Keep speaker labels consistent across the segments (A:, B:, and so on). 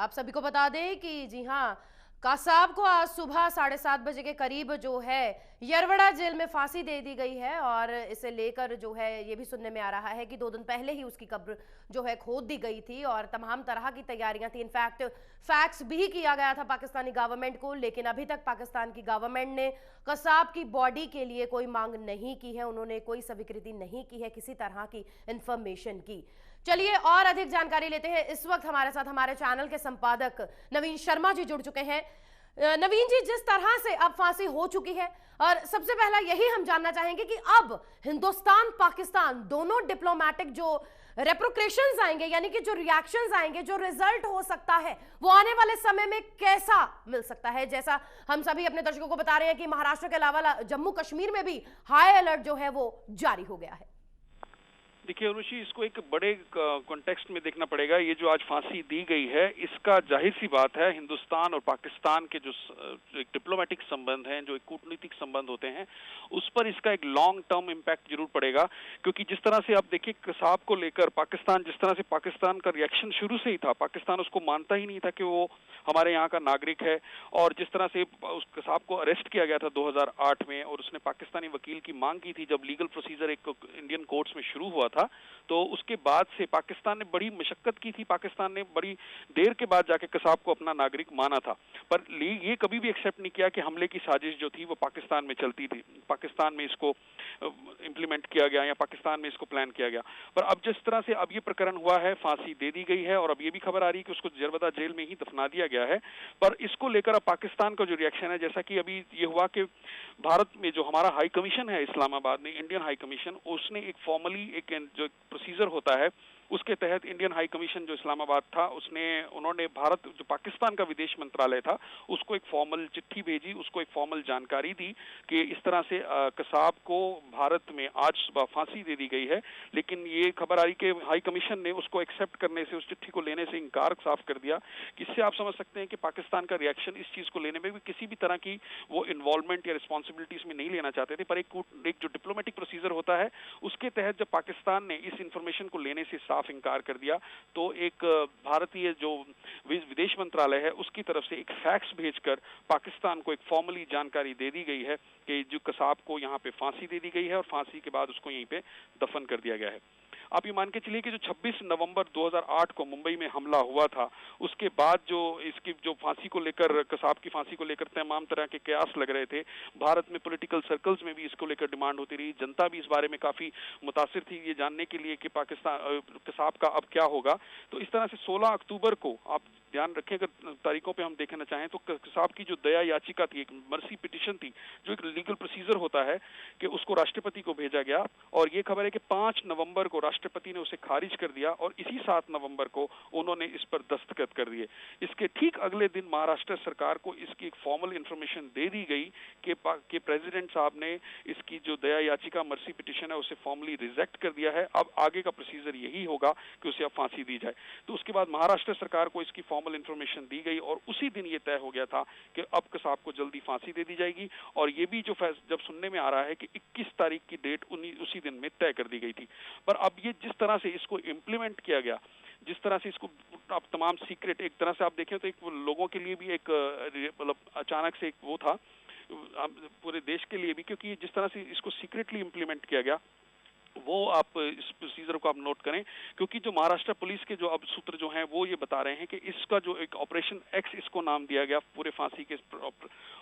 A: आप सभी को बता दें कि जी हाँ, कासाब को आज सुबह 7:30 बजे के करीब जो है यरवड़ा जेल में फांसी दे दी गई है। और इसे लेकर जो है ये भी सुनने में आ रहा है कि 2 दिन पहले ही उसकी कब्र जो है खोद दी गई थी और तमाम तरह की तैयारियां थी। इनफैक्ट फैक्स भी किया गया था पाकिस्तानी गवर्नमेंट को, लेकिन अभी तक पाकिस्तान की गवर्नमेंट ने कसाब की बॉडी के लिए कोई मांग नहीं की है। उन्होंने कोई स्वीकृति नहीं की है किसी तरह की इंफॉर्मेशन की। चलिए और अधिक जानकारी लेते हैं। इस वक्त हमारे साथ हमारे चैनल के संपादक नवीन शर्मा जी जुड़ चुके हैं। नवीन जी, जिस तरह से अब फांसी हो चुकी है, और सबसे पहला यही हम जानना चाहेंगे कि अब हिंदुस्तान पाकिस्तान दोनों डिप्लोमेटिक जो रेप्रोक्रेशंस आएंगे, यानी कि जो रिएक्शंस आएंगे, जो रिजल्ट हो सकता है वो आने वाले समय में कैसा मिल सकता है। जैसा हम सभी अपने दर्शकों को बता रहे हैं कि महाराष्ट्र के अलावा जम्मू कश्मीर में भी हाई अलर्ट जो है वो जारी हो गया है।
B: देखिए अनुषी, इसको एक बड़े कॉन्टेक्स्ट में देखना पड़ेगा। ये जो आज फांसी दी गई है, इसका जाहिर सी बात है हिंदुस्तान और पाकिस्तान के जो एक डिप्लोमेटिक संबंध हैं, जो एक कूटनीतिक संबंध होते हैं, उस पर इसका एक लॉन्ग टर्म इम्पैक्ट जरूर पड़ेगा। क्योंकि जिस तरह से आप देखिए कसाब को लेकर पाकिस्तान, जिस तरह से पाकिस्तान का रिएक्शन शुरू से ही था, पाकिस्तान उसको मानता ही नहीं था कि वो हमारे यहाँ का नागरिक है। और जिस तरह से उस कसाब को अरेस्ट किया गया था 2008 में, और उसने पाकिस्तानी वकील की मांग की थी जब लीगल प्रोसीजर एक इंडियन कोर्ट्स में शुरू हुआ था, तो उसके बाद से पाकिस्तान ने बड़ी मशक्कत की थी। पाकिस्तान ने बड़ी देर के बाद जाके कसाब को अपना नागरिक माना था, पर ये कभी भी एक्सेप्ट नहीं किया कि हमले की साजिश जो थी वो पाकिस्तान में चलती थी, पाकिस्तान में इसको इम्प्लीमेंट किया गया या पाकिस्तान में इसको प्लान किया गया। पर अब जिस तरह से अब ये प्रकरण हुआ है, फांसी दे दी गई है और अब ये भी खबर आ रही है कि उसको यरवदा जेल में ही दफना दिया गया है। पर इसको लेकर अब पाकिस्तान का जो रिएक्शन है, जैसा कि अभी ये हुआ कि भारत में जो हमारा हाई कमीशन है इस्लामाबाद में, इंडियन हाई कमीशन, उसने एक फॉर्मली एक जो प्रोसीजर होता है उसके तहत इंडियन हाई कमीशन जो इस्लामाबाद था, उन्होंने भारत जो पाकिस्तान का विदेश मंत्रालय था उसको एक फॉर्मल चिट्ठी भेजी, उसको एक फॉर्मल जानकारी दी कि इस तरह से कसाब को भारत में आज सुबह फांसी दे दी गई है। लेकिन ये खबर आ रही कि हाई कमीशन ने उसको एक्सेप्ट करने से, उस चिट्ठी को लेने से इनकार साफ कर दिया। इससे आप समझ सकते हैं कि पाकिस्तान का रिएक्शन इस चीज को लेने में भी किसी भी तरह की वो इन्वॉल्वमेंट या रिस्पॉन्सिबिलिटी इसमें नहीं लेना चाहते थे। पर एक जो डिप्लोमेटिक प्रोसीजर होता है उसके तहत जब पाकिस्तान ने इस इंफॉर्मेशन को लेने से साफ इंकार कर दिया, तो एक भारतीय जो विदेश मंत्रालय है उसकी तरफ से एक फैक्स भेजकर पाकिस्तान को एक फॉर्मली जानकारी दे दी गई है कि जो कसाब को यहाँ पे फांसी दे दी गई है और फांसी के बाद उसको यहीं पे दफन कर दिया गया है। आप ये मान के चलिए कि जो 26 नवंबर 2008 को मुंबई में हमला हुआ था, उसके बाद जो इसकी जो फांसी को लेकर, कसाब की फांसी को लेकर तमाम तरह के कयास लग रहे थे, भारत में पॉलिटिकल सर्कल्स में भी इसको लेकर डिमांड होती रही, जनता भी इस बारे में काफी मुतासिर थी ये जानने के लिए कि पाकिस्तान कसाब का अब क्या होगा। तो इस तरह से 16 अक्टूबर को, आप ध्यान रखें अगर तारीखों पे हम देखना चाहें, तो कसाब की जो दया याचिका थी, एक मर्सी पिटिशन थी, जो एक लीगल प्रोसीजर होता है, कि उसको राष्ट्रपति को भेजा गया। और ये खबर है कि 5 नवंबर को राष्ट्रपति ने उसे खारिज कर दिया और इसी 7 नवंबर को उन्होंने इस पर दस्तखत कर दिए। इसके ठीक अगले दिन महाराष्ट्र सरकार को इसकी एक फॉर्मल इंफॉर्मेशन दे दी गई कि प्रेसिडेंट साहब ने इसकी जो दया याचिका, मर्सी पिटिशन है, उसे फॉर्मली रिजेक्ट कर दिया है। अब आगे का प्रोसीजर यही होगा कि उसे अब फांसी दी जाए। तो उसके बाद महाराष्ट्र सरकार को इसकी फॉर्मल इंफॉर्मेशन दी गई और उसी दिन ये तय हो गया था कि अब कसाब को जल्दी फांसी दे दी जाएगी। और ये भी जो जब सुनने में आ रहा है कि 21 तारीख की डेट उसी दिन में तय कर दी गई थी। पर अब ये जिस तरह से इसको इम्प्लीमेंट किया गया, जिस तरह से इसको आप तमाम सीक्रेट, एक तरह से आप देखें तो एक लोगों के लिए भी एक मतलब अचानक से एक वो था पूरे देश के लिए भी, क्योंकि जिस तरह से इसको सीक्रेटली इम्प्लीमेंट किया गया, वो आप इस प्रोसीजर को आप नोट करें। क्योंकि जो महाराष्ट्र पुलिस के जो अब सूत्र जो हैं वो ये बता रहे हैं कि इसका जो एक ऑपरेशन एक्स इसको नाम दिया गया पूरे फांसी के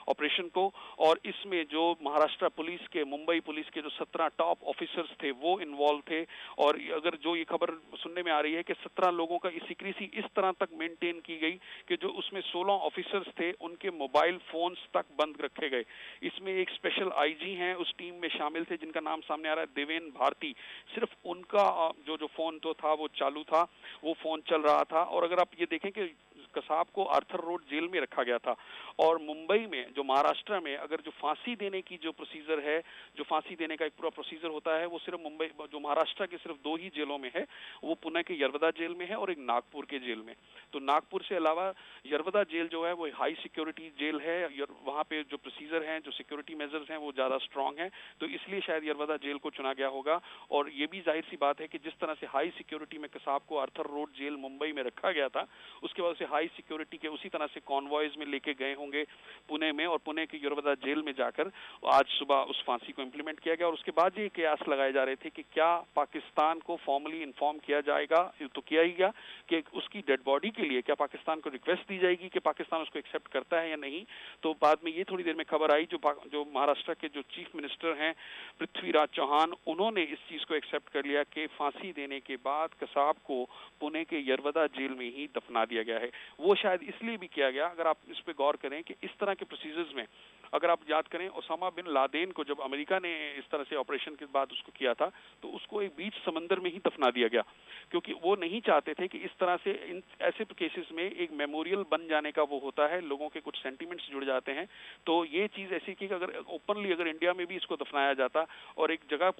B: ऑपरेशन को, और इसमें जो महाराष्ट्र पुलिस के, मुंबई पुलिस के जो 17 टॉप ऑफिसर्स थे वो इन्वॉल्व थे। और अगर जो ये खबर सुनने में आ रही है कि 17 लोगों का सीक्रेसी इस तरह तक मेंटेन की गई कि जो उसमें 16 ऑफिसर्स थे उनके मोबाइल फोन्स तक बंद रखे गए। इसमें एक स्पेशल आईजी हैं उस टीम में शामिल थे जिनका नाम सामने आ रहा है देवेन भारती, सिर्फ उनका जो फोन तो था वो चालू था, वो फोन चल रहा था। और अगर आप ये देखें कि कसाब को आर्थर रोड जेल में रखा गया था, और मुंबई में जो महाराष्ट्र में अगर जो फांसी देने की जो प्रोसीजर है, जो फांसी देने का एक पूरा प्रोसीजर होता है, वो सिर्फ मुंबई, जो महाराष्ट्र के सिर्फ 2 ही जेलों में है, वो पुणे के यरवदा जेल में है और एक नागपुर के जेल में। तो नागपुर से अलावा यरवदा जेल जो है वो हाई सिक्योरिटी जेल है, वहाँ पे जो प्रोसीजर हैं, जो सिक्योरिटी मेजर्स हैं वो ज्यादा स्ट्रांग है, तो इसलिए शायद यरवदा जेल को चुना गया होगा। और ये भी जाहिर सी बात है कि जिस तरह से हाई सिक्योरिटी में कसाब को आर्थर रोड जेल मुंबई में रखा गया था, उसके बाद उसे हाई सिक्योरिटी के उसी तरह से कॉन्वॉयज में लेके गए होंगे पुणे में, और पुणे के यरवदा जेल में जाकर आज सुबह उस फांसी को इम्प्लीमेंट किया गया। और उसके बाद ये कयास लगाए जा रहे थे कि क्या पाकिस्तान को फॉर्मली इन्फॉर्म किया जाएगा, तो किया ही गया, कि उसकी डेड बॉडी के लिए क्या पाकिस्तान को रिक्वेस्ट दी जाएगी कि पाकिस्तान उसको एक्सेप्ट करता है या नहीं। तो बाद में ये थोड़ी देर में खबर आई, जो महाराष्ट्र के जो चीफ मिनिस्टर हैं पृथ्वीराज चौहान, उन्होंने इस चीज को एक्सेप्ट कर लिया कि फांसी देने के बाद कसाब को पुणे के यरवदा जेल में ही दफना दिया गया है। वो शायद इसलिए भी किया गया, अगर आप इस पे गौर करें कि इस तरह के प्रोसीजर्स में अगर आप याद करें ओसामा बिन लादेन को जब अमेरिका ने इस तरह से ऑपरेशन के बाद उसको किया था, तो उसको एक बीच समंदर में ही दफना दिया गया, क्योंकि वो नहीं चाहते थे कि इस तरह से इन ऐसे केसेस में एक मेमोरियल बन जाने का वो होता है, लोगों के कुछ सेंटिमेंट्स जुड़ जाते हैं। तो ये चीज ऐसी कि अगर ओपनली अगर इंडिया में भी इसको दफनाया जाता और एक जगह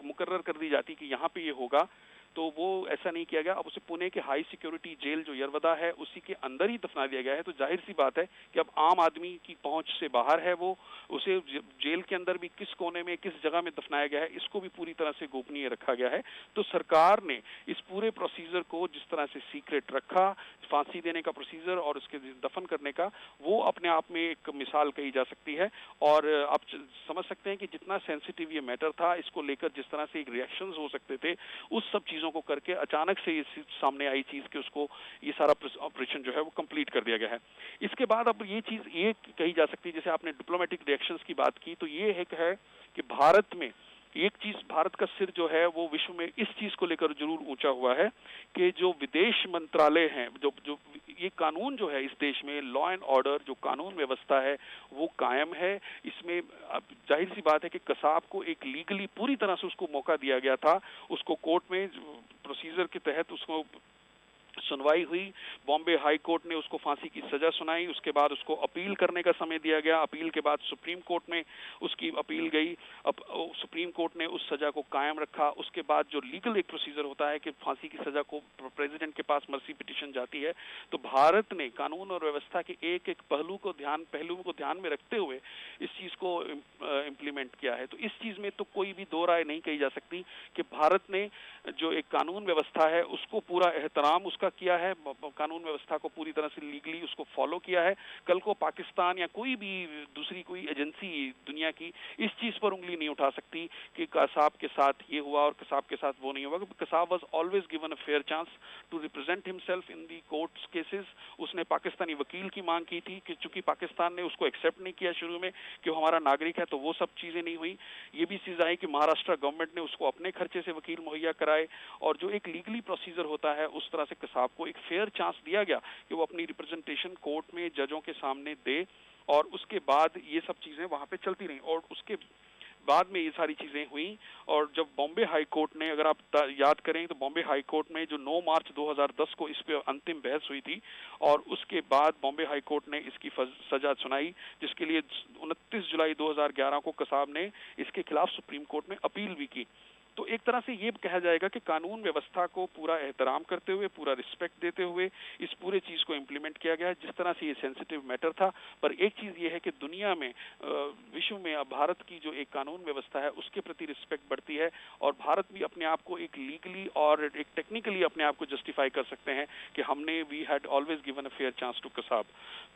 B: मुकर्रर कर दी जाती कि यहाँ पे ये होगा, तो वो ऐसा नहीं किया गया। अब उसे पुणे के हाई सिक्योरिटी जेल जो यरवदा है उसी के अंदर ही दफना दिया गया है। तो जाहिर सी बात है कि अब आम आदमी की पहुंच से बाहर है वो, उसे जेल के अंदर भी किस कोने में किस जगह में दफनाया गया है इसको भी पूरी तरह से गोपनीय रखा गया है। तो सरकार ने इस पूरे प्रोसीजर को जिस तरह से सीक्रेट रखा, फांसी देने का प्रोसीजर और उसके दफन करने का, वो अपने आप में एक मिसाल कही जा सकती है। और आप समझ सकते हैं कि जितना सेंसिटिव ये मैटर था, इसको लेकर जिस तरह से एक रिएक्शंस हो सकते थे, उस सब चीजों को करके अचानक से ये सामने आई चीज कि उसको ये सारा ऑपरेशन जो है वो कंप्लीट कर दिया गया है। इसके बाद अब ये चीज ये कही जा सकती है, जैसे आपने डिप्लोमेटिक रिएक्शंस की बात की, तो ये है कि भारत में एक चीज, भारत का सिर जो है वो विश्व में इस चीज को लेकर जरूर ऊंचा हुआ है कि जो विदेश मंत्रालय हैं, जो ये कानून जो है इस देश में, लॉ एंड ऑर्डर जो कानून व्यवस्था है वो कायम है। इसमें जाहिर सी बात है कि कसाब को एक लीगली पूरी तरह से उसको मौका दिया गया था, उसको कोर्ट में प्रोसीजर के तहत उसको सुनवाई हुई, बॉम्बे हाई कोर्ट ने उसको फांसी की सजा सुनाई, उसके बाद उसको अपील करने का समय दिया गया, अपील के बाद सुप्रीम कोर्ट में उसकी अपील गई, अब सुप्रीम कोर्ट ने उस सजा को कायम रखा। उसके बाद जो लीगल एक प्रोसीजर होता है कि फांसी की सजा को प्रेसिडेंट के पास मर्सी पिटीशन जाती है, तो भारत ने कानून और व्यवस्था के एक एक पहलू को ध्यान में रखते हुए इस चीज को इम्प्लीमेंट किया है। तो इस चीज में तो कोई भी दो राय नहीं कही जा सकती कि भारत ने जो एक कानून व्यवस्था है उसको पूरा एहतराम उसका किया है, कानून व्यवस्था को पूरी तरह से लीगली उसको फॉलो किया है। कल को पाकिस्तान या कोई भी दूसरी कोई एजेंसी दुनिया की इस चीज पर उंगली नहीं उठा सकती कि कसाब के साथ ये हुआ और कसाब के साथ वो नहीं हुआ। Kasab was always given a fair chance to represent himself in the courts cases. उसने पाकिस्तानी वकील की मांग की थी कि चूंकि पाकिस्तान ने उसको एक्सेप्ट नहीं किया शुरू में कि वो हमारा नागरिक है, तो वो सब चीजें नहीं हुई। ये भी चीज आई कि महाराष्ट्र गवर्नमेंट ने उसको अपने खर्चे से वकील मुहैया कराए, और जो एक लीगली प्रोसीजर होता है उस तरह से कसाब को एक फेयर चांस दिया गया कि वो अपनी रिप्रेजेंटेशन कोर्ट में जजों के सामने दे, और उसके बाद ये सब चीजें वहां पे चलती रहीं। और उसके बाद में ये सारी चीजें हुई, और जब बॉम्बे हाई कोर्ट ने, अगर आप याद करें तो बॉम्बे हाई कोर्ट में जो 9 मार्च 2010 को इस पे अंतिम बहस हुई थी, और उसके बाद बॉम्बे हाई कोर्ट ने इसकी सजा सुनाई, जिसके लिए 29 जुलाई 2011 को कसाब ने इसके खिलाफ सुप्रीम कोर्ट में अपील भी की। तो एक तरह से ये कहा जाएगा कि कानून व्यवस्था को पूरा एहतराम करते हुए, पूरा रिस्पेक्ट देते हुए इस पूरे चीज को इम्प्लीमेंट किया गया है। जिस तरह से ये सेंसिटिव मैटर था, पर एक चीज ये है कि दुनिया में, विश्व में अब भारत की जो एक कानून व्यवस्था है उसके प्रति रिस्पेक्ट बढ़ती है, और भारत भी अपने आप को एक लीगली और एक टेक्निकली अपने आप को जस्टिफाई कर सकते हैं कि हमने we had always given a fair chance to Kasab.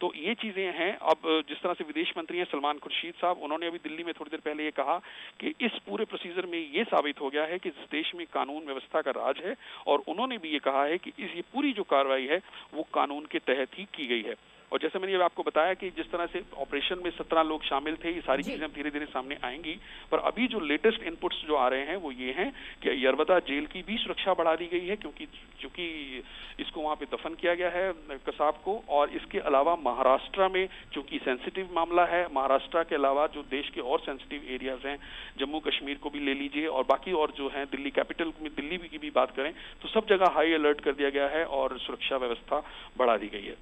B: तो ये चीजें हैं। अब जिस तरह से विदेश मंत्री हैं सलमान खुर्शीद साहब, उन्होंने अभी दिल्ली में थोड़ी देर पहले ये कहा कि इस पूरे प्रोसीजर में ये साबित हो गया है कि इस देश में कानून व्यवस्था का राज है, और उन्होंने भी ये कहा है कि ये पूरी जो कार्रवाई है वो कानून के तहत ही की गई है। और जैसे मैंने आपको बताया कि जिस तरह से ऑपरेशन में 17 लोग शामिल थे, ये सारी चीजें धीरे धीरे सामने आएंगी, पर अभी जो लेटेस्ट इनपुट्स जो आ रहे हैं वो ये हैं कि यरवदा जेल की भी सुरक्षा बढ़ा दी गई है, क्योंकि इसको वहां पे दफन किया गया है कसाब को। और इसके अलावा महाराष्ट्र में चूंकि सेंसिटिव मामला है, महाराष्ट्र के अलावा जो देश के और सेंसिटिव एरियाज हैं, जम्मू कश्मीर को भी ले लीजिए, और बाकी और जो है दिल्ली कैपिटल में दिल्ली की भी बात करें, तो सब जगह हाई अलर्ट कर दिया गया है और सुरक्षा व्यवस्था बढ़ा दी गई है।